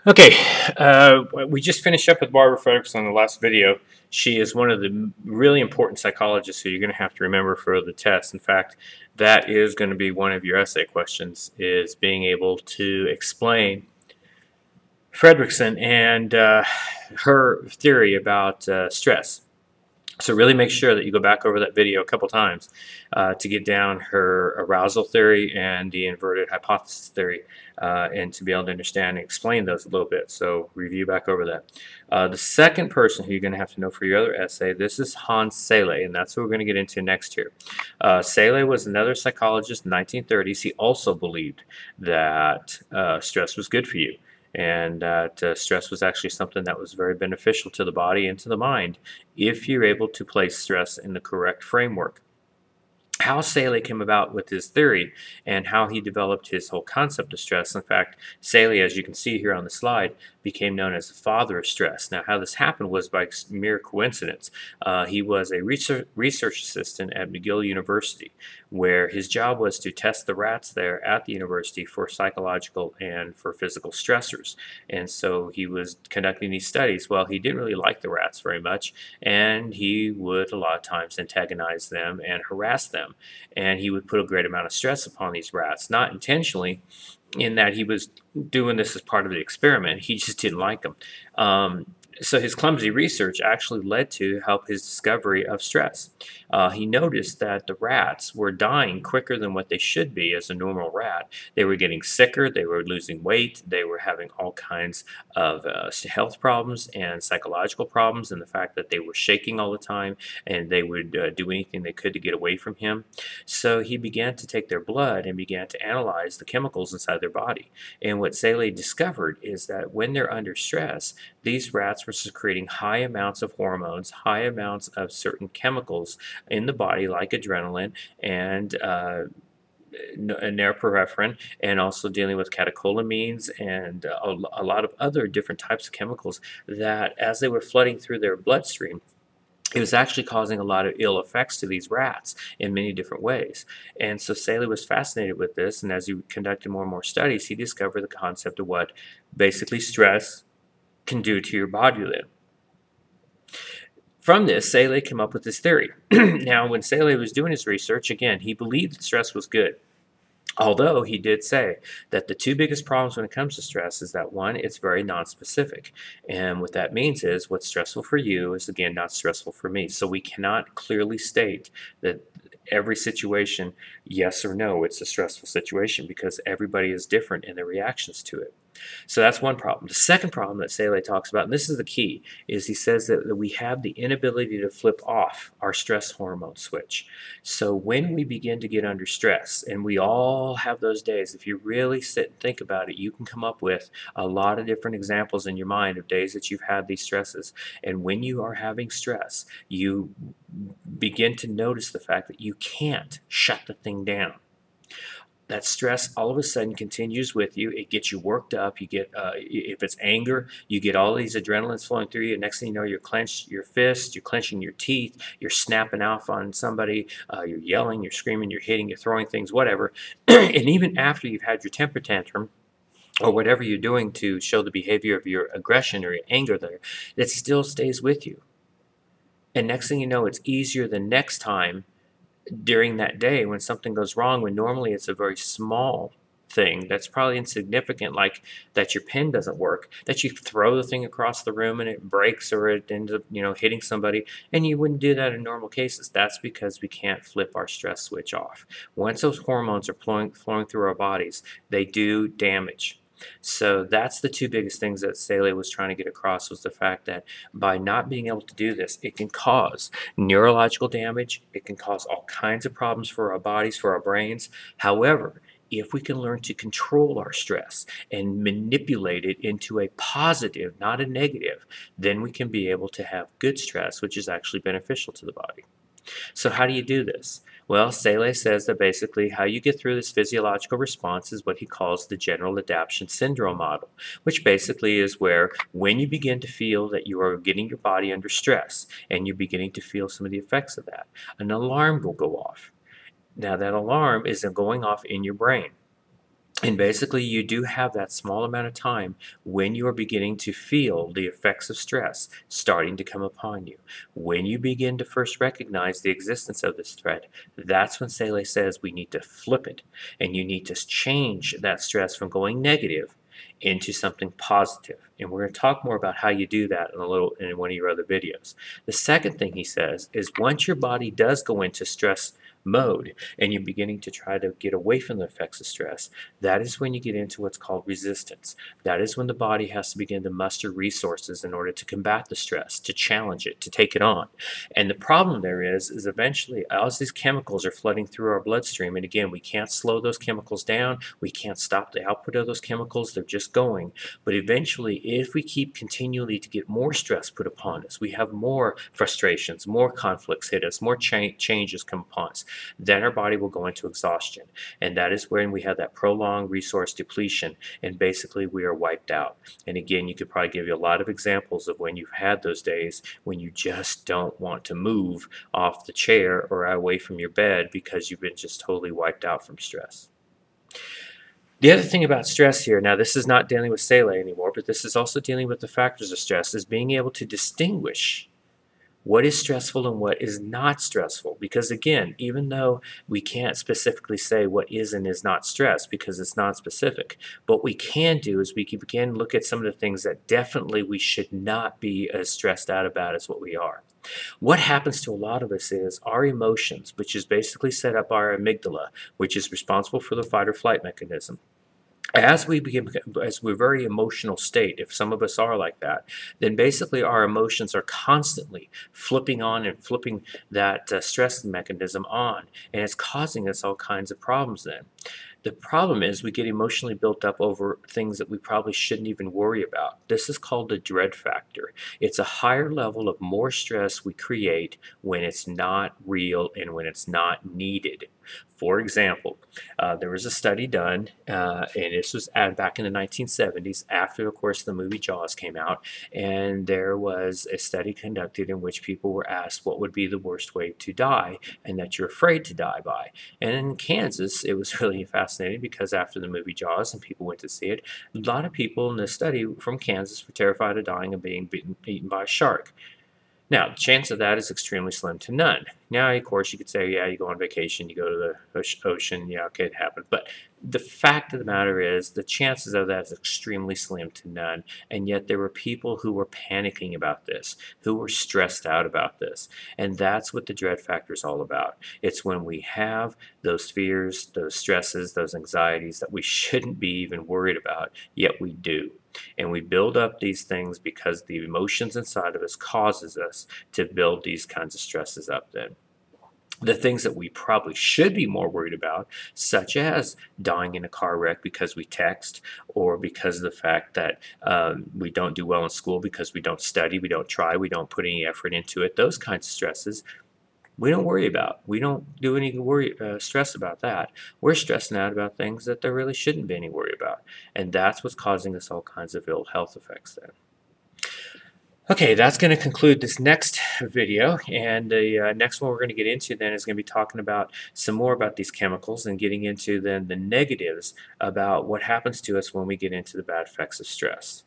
Okay, we just finished up with Barbara Fredrickson on the last video. She is one of the really important psychologists who you're going to have to remember for the test. In fact, that is going to be one of your essay questions, is being able to explain Fredrickson and her theory about stress. So really make sure that you go back over that video a couple times to get down her arousal theory and the inverted hypothesis theory and to be able to understand and explain those a little bit. So review back over that. The second person who you're going to have to know for your other essay, this is Hans Selye, and that's what we're going to get into next here. Selye was another psychologist in the 1930s. He also believed that stress was good for you, and that stress was actually something that was very beneficial to the body and to the mind if you're able to place stress in the correct framework. How Selye came about with his theory and how he developed his whole concept of stress. In fact, Selye, as you can see here on the slide, became known as the father of stress. Now, how this happened was by mere coincidence. He was a research assistant at McGill University, where his job was to test the rats there at the university for psychological and for physical stressors. And so he was conducting these studies. Well, he didn't really like the rats very much, and he would a lot of times antagonize them and harass them. And he would put a great amount of stress upon these rats, not intentionally, in that he was doing this as part of the experiment. He just didn't like them. So his clumsy research actually led to help his discovery of stress. He noticed that the rats were dying quicker than what they should be as a normal rat. They were getting sicker, they were losing weight, they were having all kinds of health problems and psychological problems, and the fact that they were shaking all the time and they would do anything they could to get away from him. So he began to take their blood and began to analyze the chemicals inside their body. And what Selye discovered is that when they're under stress, these rats were secreting high amounts of hormones, high amounts of certain chemicals in the body like adrenaline and norepinephrine, and also dealing with catecholamines and a lot of other different types of chemicals that, as they were flooding through their bloodstream, it was actually causing a lot of ill effects to these rats in many different ways. And so Selye was fascinated with this, and as he conducted more and more studies, he discovered the concept of what basically stress can do to your body then. From this, Selye came up with this theory. Now, when Selye was doing his research, again, he believed that stress was good. Although he did say that the two biggest problems when it comes to stress is that, one, it's very nonspecific. And what that means is what's stressful for you is, again, not stressful for me. So we cannot clearly state that every situation, yes or no, it's a stressful situation, because everybody is different in their reactions to it. So that's one problem. The second problem that Selye talks about, and this is the key, is he says that we have the inability to flip off our stress hormone switch. So when we begin to get under stress, and we all have those days, if you really sit and think about it, you can come up with a lot of different examples in your mind of days that you've had these stresses. And when you are having stress, you begin to notice the fact that you can't shut the thing down. That stress all of a sudden continues with you. It gets you worked up. You get, if it's anger, you get all these adrenalines flowing through you. Next thing you know, you're clenched your fists, you're clenching your teeth, you're snapping off on somebody, you're yelling, you're screaming, you're hitting, you're throwing things, whatever. And even after you've had your temper tantrum, or whatever you're doing to show the behavior of your aggression or your anger there, it still stays with you. And next thing you know, it's easier the next time during that day when something goes wrong, when normally it's a very small thing that's probably insignificant, like that your pen doesn't work, that you throw the thing across the room and it breaks, or it ends up, hitting somebody, and you wouldn't do that in normal cases. That's because we can't flip our stress switch off. Once those hormones are flowing through our bodies, they do damage. So that's the two biggest things that Selye was trying to get across, was the fact that by not being able to do this, it can cause neurological damage, it can cause all kinds of problems for our bodies, for our brains. However, if we can learn to control our stress and manipulate it into a positive, not a negative, then we can be able to have good stress, which is actually beneficial to the body. So how do you do this? Well, Selye says that basically how you get through this physiological response is what he calls the general adaptation syndrome model, which basically is where when you begin to feel that you are getting your body under stress and you're beginning to feel some of the effects of that, an alarm will go off. Now that alarm is going off in your brain. And basically, you do have that small amount of time when you are beginning to feel the effects of stress starting to come upon you. When you begin to first recognize the existence of this threat, that's when Sele says we need to flip it. And you need to change that stress from going negative into something positive. And we're going to talk more about how you do that in one of your other videos. The second thing he says is once your body does go into stress mode and you're beginning to try to get away from the effects of stress, that is when you get into what's called resistance. That is when the body has to begin to muster resources in order to combat the stress, to challenge it, to take it on. And the problem there is eventually as these chemicals are flooding through our bloodstream, and again, we can't slow those chemicals down, we can't stop the output of those chemicals, they're just going. But eventually, if we keep continually to get more stress put upon us, we have more frustrations, more conflicts hit us, more changes come upon us, then our body will go into exhaustion. And that is when we have that prolonged resource depletion, and basically we are wiped out. And again, you could probably give you a lot of examples of when you've had those days when you just don't want to move off the chair or away from your bed because you've been just totally wiped out from stress. The other thing about stress here, now this is not dealing with Sele anymore, but this is also dealing with the factors of stress, is being able to distinguish what is stressful and what is not stressful. Because again, even though we can't specifically say what is and is not stress because it's not specific, what we can do is we can begin to look at some of the things that definitely we should not be as stressed out about as what we are. What happens to a lot of us is our emotions, which is basically set up our amygdala, which is responsible for the fight or flight mechanism. As we're very emotional state, if some of us are like that, then basically our emotions are constantly flipping on and flipping that stress mechanism on, and it's causing us all kinds of problems then. The problem is we get emotionally built up over things that we probably shouldn't even worry about. This is called the dread factor. It's a higher level of more stress we create when it's not real and when it's not needed. For example, there was a study done, and this was back in the 1970s, after, of course, the movie Jaws came out, and there was a study conducted in which people were asked what would be the worst way to die and that you're afraid to die by. And in Kansas, it was really fascinating because after the movie Jaws and people went to see it, a lot of people in the study from Kansas were terrified of dying of being eaten by a shark. Now, the chance of that is extremely slim to none. Now, of course, you could say, yeah, you go on vacation, you go to the ocean, yeah, okay, it happened. But the fact of the matter is the chances of that is extremely slim to none. And yet there were people who were panicking about this, who were stressed out about this. And that's what the dread factor is all about. It's when we have those fears, those stresses, those anxieties that we shouldn't be even worried about, yet we do. And we build up these things because the emotions inside of us causes us to build these kinds of stresses up then. The things that we probably should be more worried about, such as dying in a car wreck because we text, or because of the fact that we don't do well in school because we don't study, we don't try, we don't put any effort into it, those kinds of stresses, we don't worry about. We don't do any stress about that. We're stressing out about things that there really shouldn't be any worry about. And that's what's causing us all kinds of ill health effects then. Okay, that's going to conclude this next video, and the next one we're going to get into then is going to be talking about some more about these chemicals and getting into then the negatives about what happens to us when we get into the bad effects of stress.